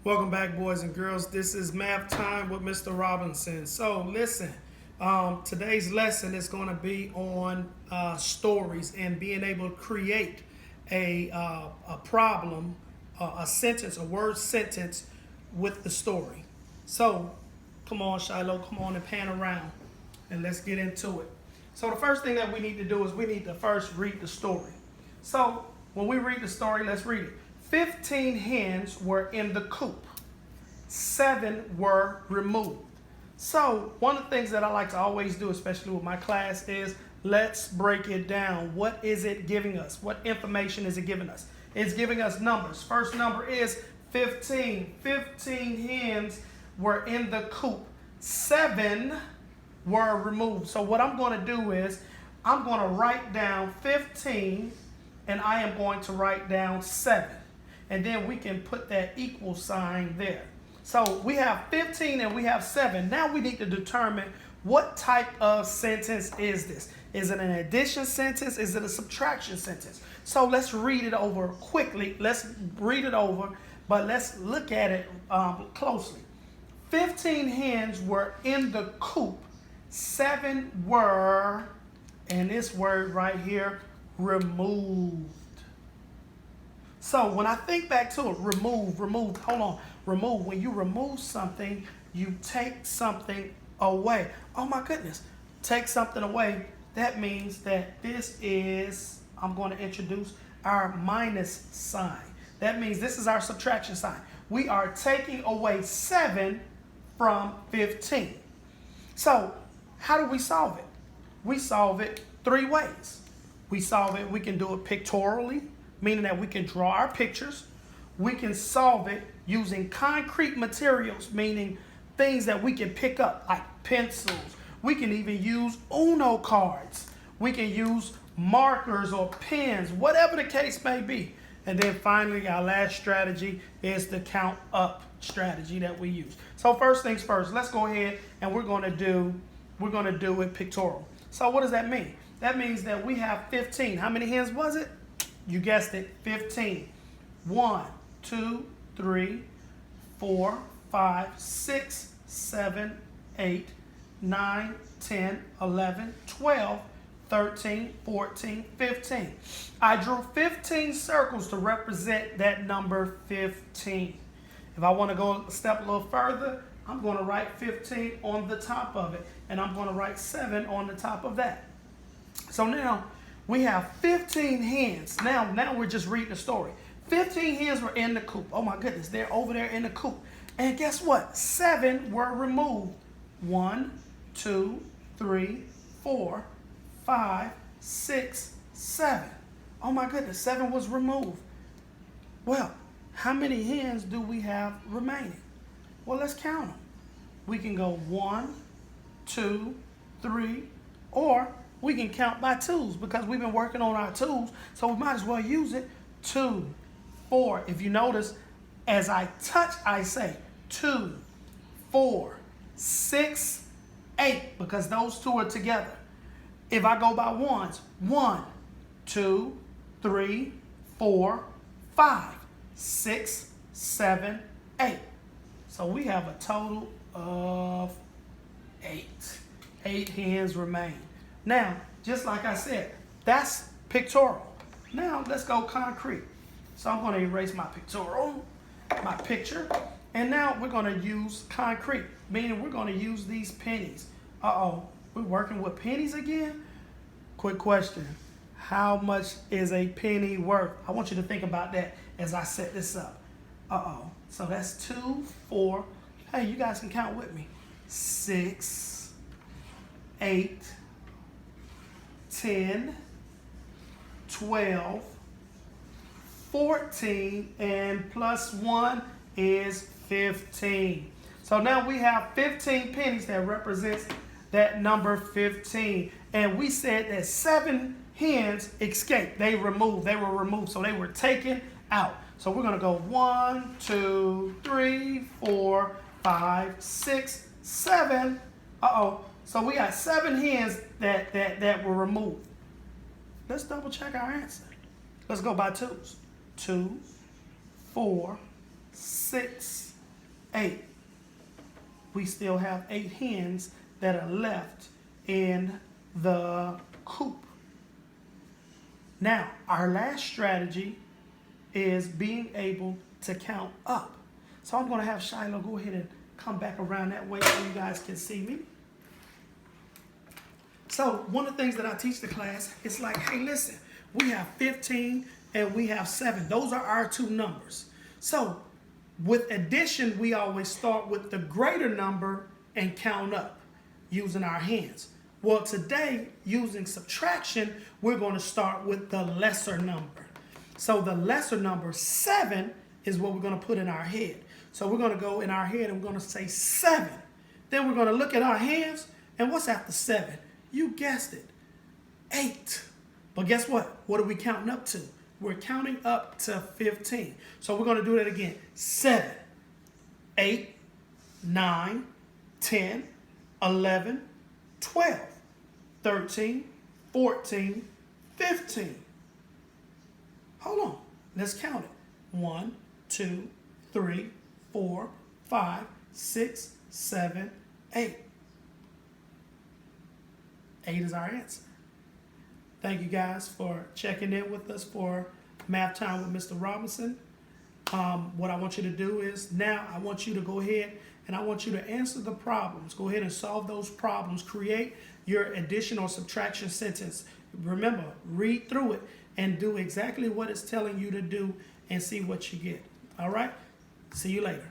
Welcome back, boys and girls. This is Math Time with Mr. Robinson. So, listen, today's lesson is going to be on stories and being able to create a problem, a sentence, a word sentence with the story. So, come on, Shiloh, come on and pan around and let's get into it. So, the first thing that we need to do is we need to first read the story. So, when we read the story, let's read it. 15 hens were in the coop. 7 were removed. So one of the things that I like to always do, especially with my class, is let's break it down. What is it giving us? What information is it giving us? It's giving us numbers. First number is 15. 15 hens were in the coop. 7 were removed. So what I'm going to do is I'm going to write down 15 and I am going to write down 7. And then we can put that equal sign there. So we have 15 and we have 7. Now we need to determine what type of sentence is this. Is it an addition sentence? Is it a subtraction sentence? So let's read it over quickly. Let's read it over, but let's look at it closely. 15 hens were in the coop. 7 were, and this word right here, removed. So when I think back to it, remove, hold on, remove. When you remove something, you take something away. Oh my goodness, take something away. That means that this is, I'm going to introduce our minus sign. That means this is our subtraction sign. We are taking away 7 from 15. So how do we solve it? We solve it 3 ways. We solve it, we can do it pictorially, meaning that we can draw our pictures. We can solve it using concrete materials, meaning things that we can pick up, like pencils. We can even use Uno cards. We can use markers or pens, whatever the case may be. And then finally, our last strategy is the count up strategy that we use. So first things first, let's go ahead and we're going to do it pictorial. So what does that mean? That means that we have 15. How many hens was it? You guessed it, 15. 1, 2, 3, 4, 5, 6, 7, 8, 9, 10, 11, 12, 13, 14, 15. I drew 15 circles to represent that number 15. If I want to go a step a little further, I'm going to write 15 on the top of it, and I'm going to write 7 on the top of that. So now we have 15 hens. Now we're just reading the story. 15 hens were in the coop. Oh my goodness, they're over there in the coop. And guess what? 7 were removed. 1, 2, 3, 4, 5, 6, 7. Oh my goodness, 7 was removed. Well, how many hens do we have remaining? Well, let's count them. We can go 1, 2, 3, or we can count by 2s because we've been working on our 2s, so we might as well use it. 2, 4. If you notice, as I touch, I say 2, 4, 6, 8, because those 2 are together. If I go by ones, 1, 2, 3, 4, 5, 6, 7, 8. So we have a total of 8. 8 hens remain. Now, just like I said, that's pictorial. Now, let's go concrete. So I'm going to erase my pictorial, my picture, and now we're going to use concrete, meaning we're going to use these pennies. Uh-oh, we're working with pennies again? Quick question. How much is a penny worth? I want you to think about that as I set this up. Uh-oh, so that's 2, 4. Hey, you guys can count with me. 6, 8, 10, 12, 14, and plus 1 is 15. So now we have 15 pennies that represents that number 15. And we said that 7 hens escaped. They were removed. So they were taken out. So we're going to go 1, 2, 3, 4, 5, 6, 7. Uh-oh. So we got 7 hens that were removed. Let's double check our answer. Let's go by 2s. 2, 4, 6, 8. We still have 8 hens that are left in the coop. Now, our last strategy is being able to count up. So I'm going to have Shiloh go ahead and come back around that way so you guys can see me. So one of the things that I teach the class is like, hey, listen, we have 15 and we have 7. Those are our 2 numbers. So with addition, we always start with the greater number and count up using our hands. Well, today, using subtraction, we're going to start with the lesser number. So the lesser number, 7, is what we're going to put in our head. So we're going to go in our head and we're going to say 7. Then we're going to look at our hands, and what's after 7? You guessed it, 8. But guess what? What are we counting up to? We're counting up to 15. So we're going to do that again. 7, 8, 9, 10, 11, 12, 13, 14, 15. Hold on. Let's count it. 1, 2, 3, 4, 5, 6, 7, 8. 8 is our answer. Thank you guys for checking in with us for Math Time with Mr. Robinson. What I want you to do is now I want you to go ahead and I want you to answer the problems. Go ahead and solve those problems. Create your addition or subtraction sentence. Remember, read through it and do exactly what it's telling you to do and see what you get. All right? See you later.